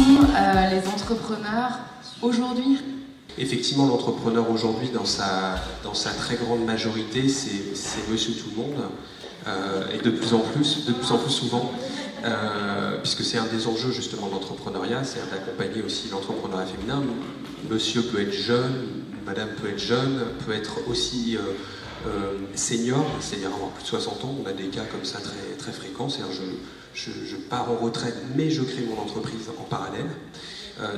sont les entrepreneurs aujourd'hui? Effectivement, l'entrepreneur aujourd'hui, dans sa très grande majorité, c'est monsieur tout le monde, et de plus en plus souvent, puisque c'est un des enjeux justement de l'entrepreneuriat, c'est d'accompagner aussi l'entrepreneuriat féminin. Monsieur peut être jeune, madame peut être jeune, peut être aussi senior, c'est-à-dire avoir plus de 60 ans. On a des cas comme ça très, très fréquents, c'est-à-dire je pars en retraite, mais je crée mon entreprise en parallèle.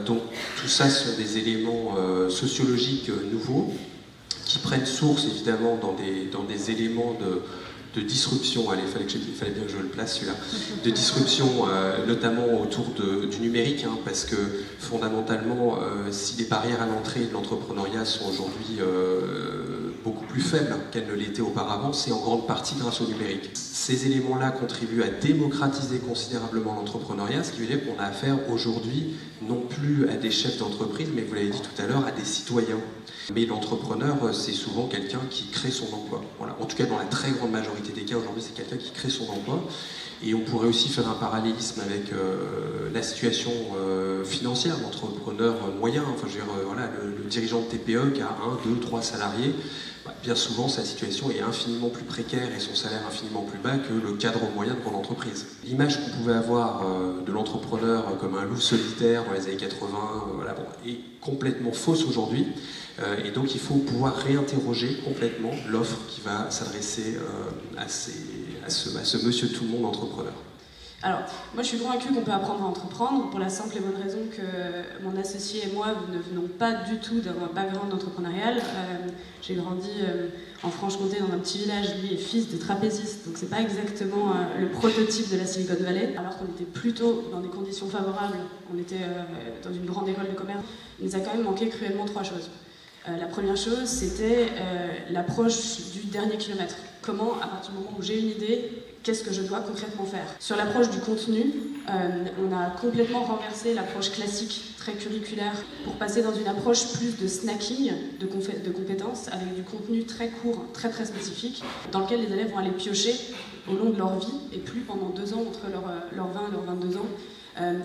Donc tout ça sont des éléments sociologiques nouveaux qui prennent source évidemment dans des éléments de disruption. Allez, il fallait bien que je le place celui-là, de disruption notamment autour du numérique, hein, parce que fondamentalement si les barrières à l'entrée de l'entrepreneuriat sont aujourd'hui beaucoup plus faibles qu'elles ne l'étaient auparavant, c'est en grande partie grâce au numérique. Ces éléments-là contribuent à démocratiser considérablement l'entrepreneuriat, ce qui veut dire qu'on a affaire aujourd'hui non plus à des chefs d'entreprise, mais vous l'avez dit tout à l'heure, à des citoyens. Mais l'entrepreneur, c'est souvent quelqu'un qui crée son emploi. Voilà. En tout cas, dans la très grande majorité des cas, aujourd'hui, c'est quelqu'un qui crée son emploi. Et on pourrait aussi faire un parallélisme avec la situation financière de l'entrepreneur moyen. Enfin, je veux dire, voilà, le dirigeant de TPE qui a 1, 2, 3 salariés, bien souvent sa situation est infiniment plus précaire et son salaire infiniment plus bas que le cadre moyen de grande entreprise. L'image qu'on pouvait avoir de l'entrepreneur comme un loup solitaire dans les années 80 voilà, bon, est complètement fausse aujourd'hui. Et donc il faut pouvoir réinterroger complètement l'offre qui va s'adresser à ce monsieur tout le monde entrepreneur. Alors, moi je suis convaincue qu'on peut apprendre à entreprendre pour la simple et bonne raison que mon associé et moi ne venons pas du tout d'un background entrepreneurial. J'ai grandi en Franche-Comté dans un petit village, lui est fils de trapéziste, donc c'est pas exactement le prototype de la Silicon Valley, alors qu'on était plutôt dans des conditions favorables, on était dans une grande école de commerce. Il nous a quand même manqué cruellement 3 choses. La première chose, c'était l'approche du dernier kilomètre. Comment, à partir du moment où j'ai une idée, qu'est-ce que je dois concrètement faire? Sur l'approche du contenu, on a complètement renversé l'approche classique, très curriculaire, pour passer dans une approche plus de snacking, de compétences, avec du contenu très court, très très spécifique, dans lequel les élèves vont aller piocher au long de leur vie, et plus pendant 2 ans, entre leurs 20 et leurs 22 ans,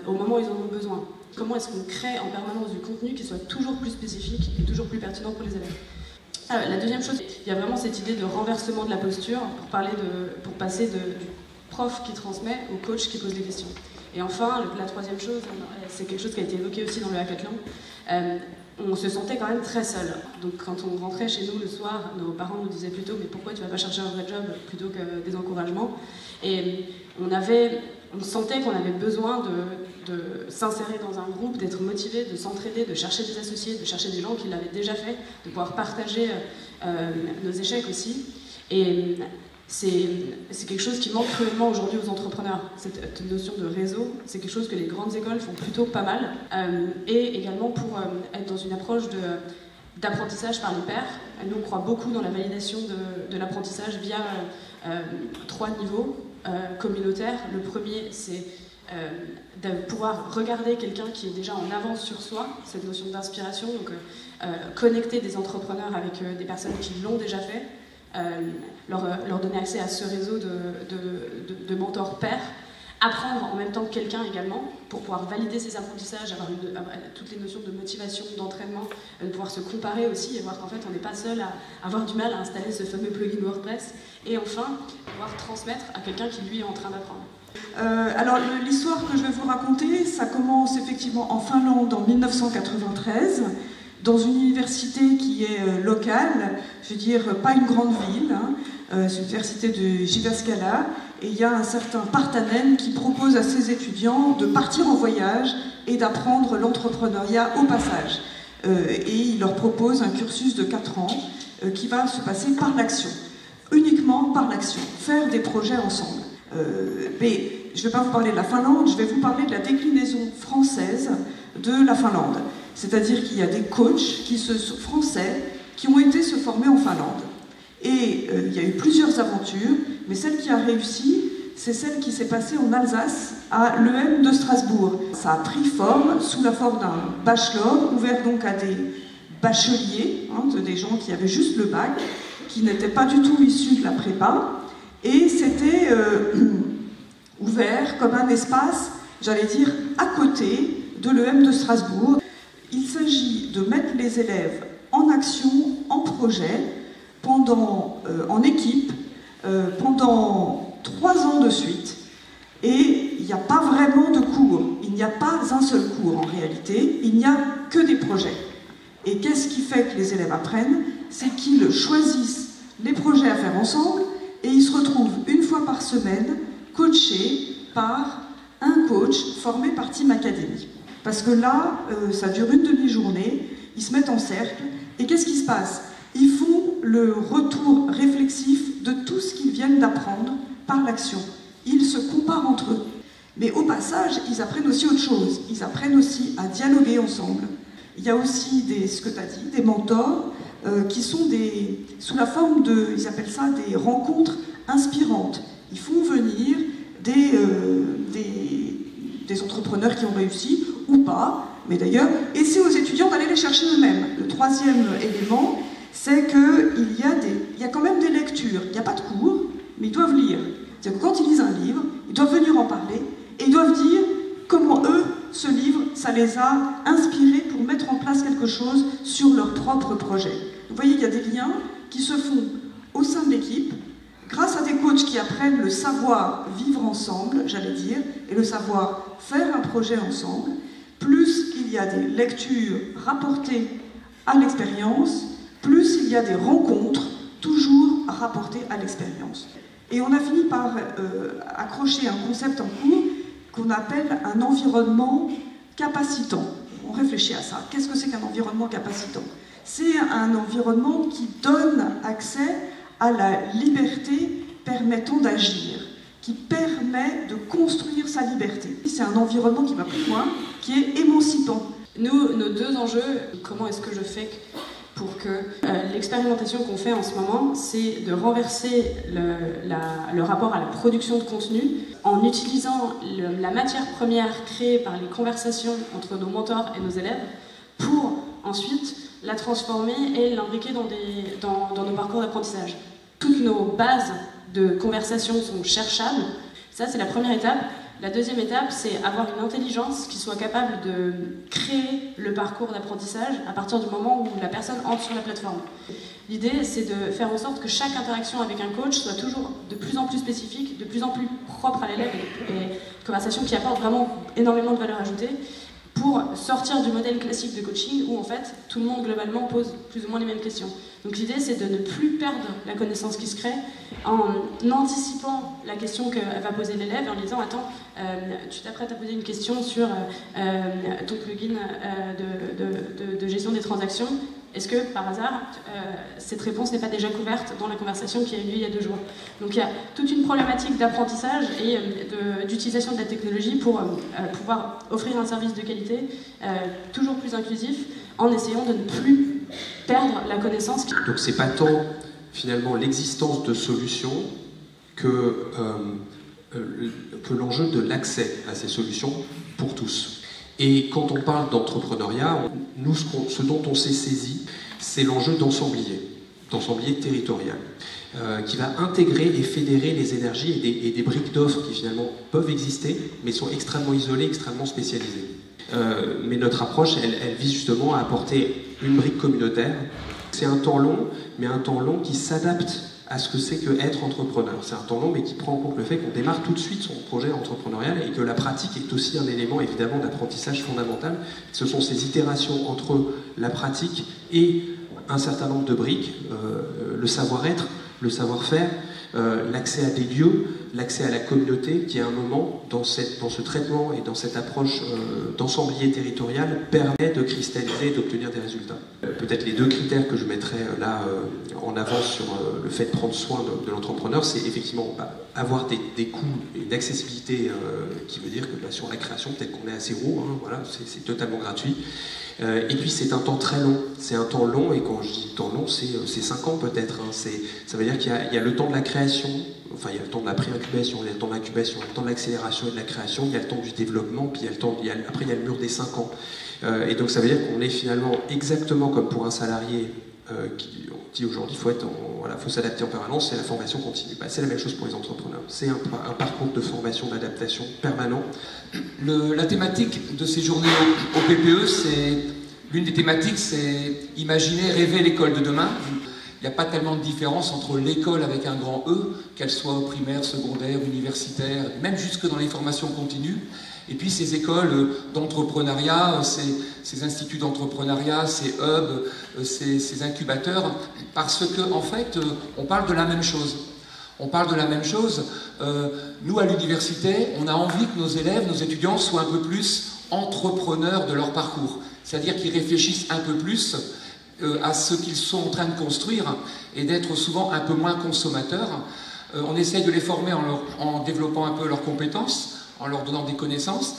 au moment où ils en ont besoin. Comment est-ce qu'on crée en permanence du contenu qui soit toujours plus spécifique et toujours plus pertinent pour les élèves? La deuxième chose, il y a vraiment cette idée de renversement de la posture pour passer du prof qui transmet au coach qui pose des questions. Et enfin, la troisième chose, c'est quelque chose qui a été évoqué aussi dans le hackathon, on se sentait quand même très seul. Donc quand on rentrait chez nous le soir, nos parents nous disaient plutôt « mais pourquoi tu vas pas chercher un vrai job plutôt que des encouragements ?» Et on sentait qu'on avait besoin de s'insérer dans un groupe, d'être motivé, de s'entraider, de chercher des associés, de chercher des gens qui l'avaient déjà fait, de pouvoir partager nos échecs aussi. Et c'est quelque chose qui manque cruellement aujourd'hui aux entrepreneurs. Cette notion de réseau, c'est quelque chose que les grandes écoles font plutôt pas mal. Et également pour être dans une approche d'apprentissage par les pairs. Nous, on croit beaucoup dans la validation de l'apprentissage via 3 niveaux communautaires. Le premier, c'est de pouvoir regarder quelqu'un qui est déjà en avance sur soi, cette notion d'inspiration, donc connecter des entrepreneurs avec des personnes qui l'ont déjà fait, leur donner accès à ce réseau de mentors pairs, apprendre en même temps que quelqu'un également, pour pouvoir valider ses apprentissages, avoir toutes les notions de motivation, d'entraînement, de pouvoir se comparer aussi et voir qu'en fait on n'est pas seul à avoir du mal à installer ce fameux plugin WordPress, et enfin pouvoir transmettre à quelqu'un qui lui est en train d'apprendre. Alors l'histoire que je vais vous raconter, ça commence effectivement en Finlande en 1993, dans une université qui est locale, je veux dire pas une grande ville, hein, c'est l'université de Jyväskylä, et il y a un certain Partanen qui propose à ses étudiants de partir en voyage et d'apprendre l'entrepreneuriat au passage. Et il leur propose un cursus de 4 ans qui va se passer par l'action, uniquement par l'action, faire des projets ensemble. Mais je ne vais pas vous parler de la Finlande, je vais vous parler de la déclinaison française de la Finlande. C'est-à-dire qu'il y a des coachs français qui ont été se former en Finlande. Et il y a eu plusieurs aventures, mais celle qui a réussi, c'est celle qui s'est passée en Alsace, à l'EM de Strasbourg. Ça a pris forme sous la forme d'un bachelor, ouvert donc à des bacheliers, hein, des gens qui avaient juste le bac, qui n'étaient pas du tout issus de la prépa, et c'était ouvert comme un espace, j'allais dire, à côté de l'EM de Strasbourg. Il s'agit de mettre les élèves en action, en projet, en équipe, pendant 3 ans de suite. Et il n'y a pas vraiment de cours. Il n'y a pas un seul cours en réalité. Il n'y a que des projets. Et qu'est-ce qui fait que les élèves apprennent? C'est qu'ils choisissent les projets à faire ensemble et ils se retrouvent une fois par semaine coachés par un coach formé par Team Academy. Parce que là, ça dure une demi-journée, ils se mettent en cercle et qu'est-ce qui se passe? Ils font le retour réflexif de tout ce qu'ils viennent d'apprendre par l'action. Ils se comparent entre eux. Mais au passage, ils apprennent aussi autre chose. Ils apprennent aussi à dialoguer ensemble. Il y a aussi ce que tu as dit, des mentors qui sont sous la forme ils appellent ça des rencontres inspirantes. Ils font venir des entrepreneurs qui ont réussi ou pas, mais d'ailleurs, et c'est aux étudiants d'aller les chercher eux-mêmes. Le troisième élément, c'est qu'il y a quand même des lectures. Il n'y a pas de cours, mais ils doivent lire. C'est-à-dire que quand ils lisent un livre, ils doivent venir en parler et ils doivent dire comment eux, ce livre, ça les a inspirés pour mettre en place quelque chose sur leur propre projet. Vous voyez, il y a des liens qui se font au sein de l'équipe, grâce à des coachs qui apprennent le savoir vivre ensemble, j'allais dire, et le savoir faire un projet ensemble, plus il y a des lectures rapportées à l'expérience, plus il y a des rencontres toujours rapportées à l'expérience. Et on a fini par accrocher un concept en cours qu'on appelle un environnement capacitant. On réfléchit à ça. Qu'est-ce que c'est qu'un environnement capacitant? C'est un environnement qui donne accès à la liberté permettant d'agir, qui permet de construire sa liberté. C'est un environnement qui va plus loin, qui est émancipant. Nous, nos 2 enjeux, comment est-ce que je fais pour que l'expérimentation qu'on fait en ce moment, c'est de renverser le rapport à la production de contenu en utilisant la matière première créée par les conversations entre nos mentors et nos élèves pour ensuite la transformer et l'imbriquer dans nos parcours d'apprentissage. Toutes nos bases de conversation sont cherchables. Ça, c'est la première étape. La deuxième étape, c'est avoir une intelligence qui soit capable de créer le parcours d'apprentissage à partir du moment où la personne entre sur la plateforme. L'idée, c'est de faire en sorte que chaque interaction avec un coach soit toujours de plus en plus spécifique, de plus en plus propre à l'élève et une conversation qui apporte vraiment énormément de valeur ajoutée pour sortir du modèle classique de coaching où en fait tout le monde globalement pose plus ou moins les mêmes questions. Donc l'idée c'est de ne plus perdre la connaissance qui se crée en anticipant la question que va poser l'élève et en lui disant attends, tu t'apprêtes à poser une question sur ton plugin de gestion des transactions. Est-ce que, par hasard, cette réponse n'est pas déjà couverte dans la conversation qui a eu lieu il y a 2 jours? Donc il y a toute une problématique d'apprentissage et d'utilisation de la technologie pour pouvoir offrir un service de qualité toujours plus inclusif en essayant de ne plus perdre la connaissance. Donc c'est pas tant, finalement, l'existence de solutions que l'enjeu de l'accès à ces solutions pour tous. Et quand on parle d'entrepreneuriat, nous, ce dont on s'est saisi, c'est l'enjeu d'ensemblier territorial, qui va intégrer et fédérer les énergies et des briques d'offres qui finalement peuvent exister, mais sont extrêmement isolées, extrêmement spécialisées. Mais notre approche, elle vise justement à apporter une brique communautaire. C'est un temps long, mais un temps long qui s'adapte à ce que c'est que être entrepreneur. C'est un temps long, mais qui prend en compte le fait qu'on démarre tout de suite son projet entrepreneurial et que la pratique est aussi un élément évidemment d'apprentissage fondamental. Ce sont ces itérations entre la pratique et un certain nombre de briques, le savoir-être, le savoir-faire, l'accès à des lieux, l'accès à la communauté qui à un moment, dans ce traitement et dans cette approche d'ensemblier territorial, permet de cristalliser et d'obtenir des résultats. Peut-être les 2 critères que je mettrais là en avant sur le fait de prendre soin de l'entrepreneur, c'est effectivement avoir des coûts et une accessibilité qui veut dire que sur la création, peut-être qu'on est à 0, hein, voilà, c'est totalement gratuit. Et puis c'est un temps très long, c'est un temps long, et quand je dis temps long, c'est 5 ans peut-être, hein. Ça veut dire qu'il y a le temps de la création, enfin il y a le temps de la pré-incubation, il y a le temps de l'incubation, il y a le temps de l'accélération et de la création, il y a le temps du développement, puis après il y a le mur des 5 ans. Et donc ça veut dire qu'on est finalement exactement comme pour un salarié dit aujourd'hui, faut s'adapter en permanence, c'est la formation continue. C'est la même chose pour les entrepreneurs. C'est un parcours de formation, d'adaptation permanent. La thématique de ces journées au PPE, l'une des thématiques, c'est imaginer, rêver l'école de demain. Il n'y a pas tellement de différence entre l'école avec un grand E, qu'elle soit primaire, secondaire, universitaire, même jusque dans les formations continues. Et puis ces écoles d'entrepreneuriat, ces instituts d'entrepreneuriat, ces hubs, ces incubateurs, parce qu'en fait, on parle de la même chose. On parle de la même chose. Nous, à l'université, on a envie que nos élèves, nos étudiants soient un peu plus entrepreneurs de leur parcours. C'est-à-dire qu'ils réfléchissent un peu plus à ce qu'ils sont en train de construire et d'être souvent un peu moins consommateurs. On essaye de les former en développant un peu leurs compétences, en leur donnant des connaissances.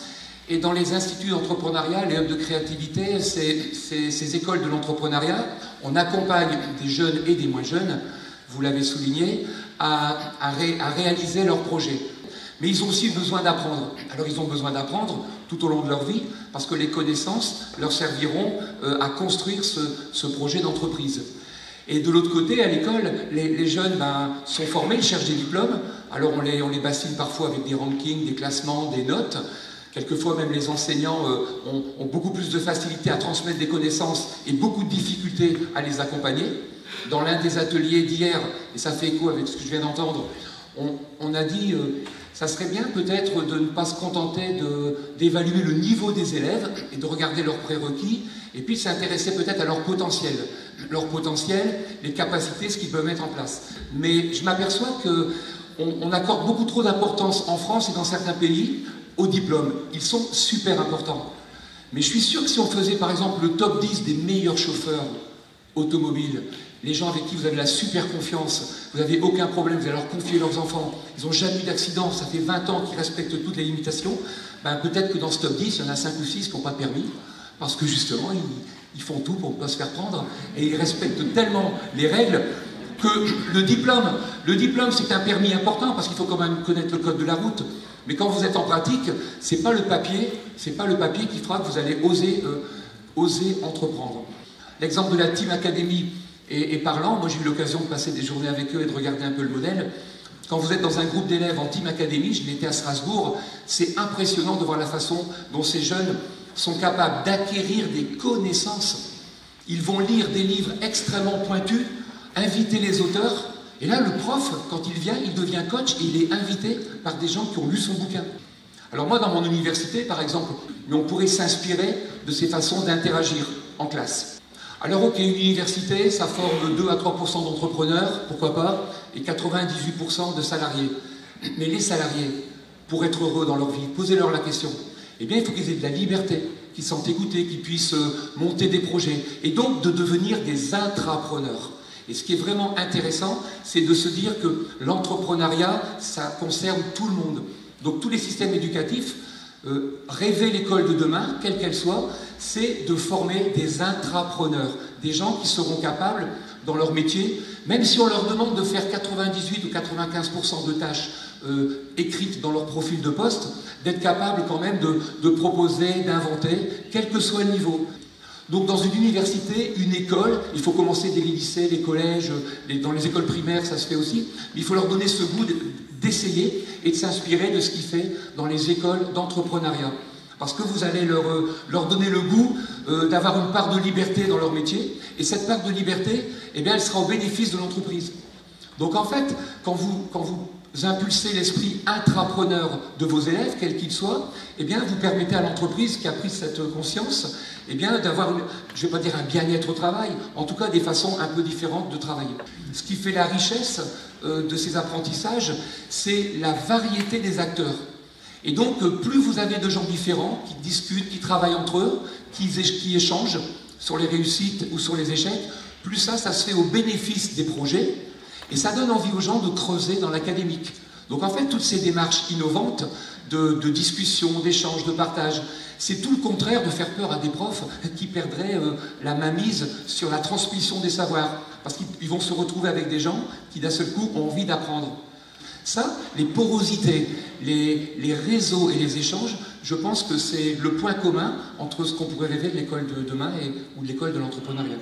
Et dans les instituts d'entrepreneuriat, les hubs de créativité, ces écoles de l'entrepreneuriat, on accompagne des jeunes et des moins jeunes, vous l'avez souligné, à réaliser leurs projets. Mais ils ont aussi besoin d'apprendre. Alors ils ont besoin d'apprendre tout au long de leur vie, parce que les connaissances leur serviront à construire ce projet d'entreprise. Et de l'autre côté, à l'école, les jeunes sont formés, ils cherchent des diplômes. Alors on les bassine parfois avec des rankings, des classements, des notes. Quelquefois même les enseignants ont beaucoup plus de facilité à transmettre des connaissances et beaucoup de difficultés à les accompagner. Dans l'un des ateliers d'hier, et ça fait écho avec ce que je viens d'entendre, on a dit ça serait bien peut-être de ne pas se contenter d'évaluer le niveau des élèves et de regarder leurs prérequis, et puis de s'intéresser peut-être à leur potentiel, les capacités, ce qu'ils peuvent mettre en place. Mais je m'aperçois qu'on accorde beaucoup trop d'importance en France et dans certains pays aux diplômes. Ils sont super importants. Mais je suis sûr que si on faisait par exemple le top 10 des meilleurs chauffeurs automobiles, les gens avec qui vous avez la super confiance, vous n'avez aucun problème, vous allez leur confier leurs enfants, ils n'ont jamais eu d'accident, ça fait 20 ans qu'ils respectent toutes les limitations, peut-être que dans ce top 10, il y en a 5 ou 6 qui n'ont pas de permis, parce que justement, ils font tout pour ne pas se faire prendre, et ils respectent tellement les règles que le diplôme c'est un permis important, parce qu'il faut quand même connaître le code de la route, mais quand vous êtes en pratique, c'est pas le papier qui fera que vous allez oser entreprendre. L'exemple de la Team Academy est parlant. Moi, j'ai eu l'occasion de passer des journées avec eux et de regarder un peu le modèle. Quand vous êtes dans un groupe d'élèves en Team Academy, je l'étais à Strasbourg, c'est impressionnant de voir la façon dont ces jeunes sont capables d'acquérir des connaissances. Ils vont lire des livres extrêmement pointus, inviter les auteurs, et là, le prof, quand il vient, il devient coach et il est invité par des gens qui ont lu son bouquin. Alors moi, dans mon université, par exemple, on pourrait s'inspirer de ces façons d'interagir en classe. Alors ok, une université, ça forme 2 à 3% d'entrepreneurs, pourquoi pas, et 98% de salariés. Mais les salariés, pour être heureux dans leur vie, posez-leur la question. Eh bien, il faut qu'ils aient de la liberté, qu'ils se sentent écoutés, qu'ils puissent monter des projets, et donc de devenir des intrapreneurs. Et ce qui est vraiment intéressant, c'est de se dire que l'entrepreneuriat, ça concerne tout le monde. Donc tous les systèmes éducatifs, rêver l'école de demain, quelle qu'elle soit, c'est de former des intrapreneurs, des gens qui seront capables, dans leur métier, même si on leur demande de faire 98 ou 95% de tâches écrites dans leur profil de poste, d'être capables quand même de proposer, d'inventer, quel que soit le niveau. Donc dans une université, une école, il faut commencer dès les lycées, les collèges, dans les écoles primaires, ça se fait aussi, mais il faut leur donner ce goût d'essayer et de s'inspirer de ce qui fait dans les écoles d'entrepreneuriat. Parce que vous allez leur donner le goût d'avoir une part de liberté dans leur métier, et cette part de liberté, eh bien, elle sera au bénéfice de l'entreprise. Donc en fait, quand vous impulsez l'esprit intrapreneur de vos élèves, quels qu'ils soient, eh bien, vous permettez à l'entreprise qui a pris cette conscience, eh bien, d'avoir, je ne vais pas dire un bien-être au travail, en tout cas des façons un peu différentes de travailler. Ce qui fait la richesse de ces apprentissages, c'est la variété des acteurs. Et donc, plus vous avez de gens différents qui discutent, qui travaillent entre eux, qui échangent sur les réussites ou sur les échecs, plus ça se fait au bénéfice des projets, et ça donne envie aux gens de creuser dans l'académique. Donc en fait, toutes ces démarches innovantes de discussion, d'échange, de partage, c'est tout le contraire de faire peur à des profs qui perdraient la mainmise sur la transmission des savoirs, parce qu'ils vont se retrouver avec des gens qui d'un seul coup ont envie d'apprendre. Ça, les porosités, les réseaux et les échanges, je pense que c'est le point commun entre ce qu'on pourrait rêver de l'école de demain ou de l'école de l'entrepreneuriat.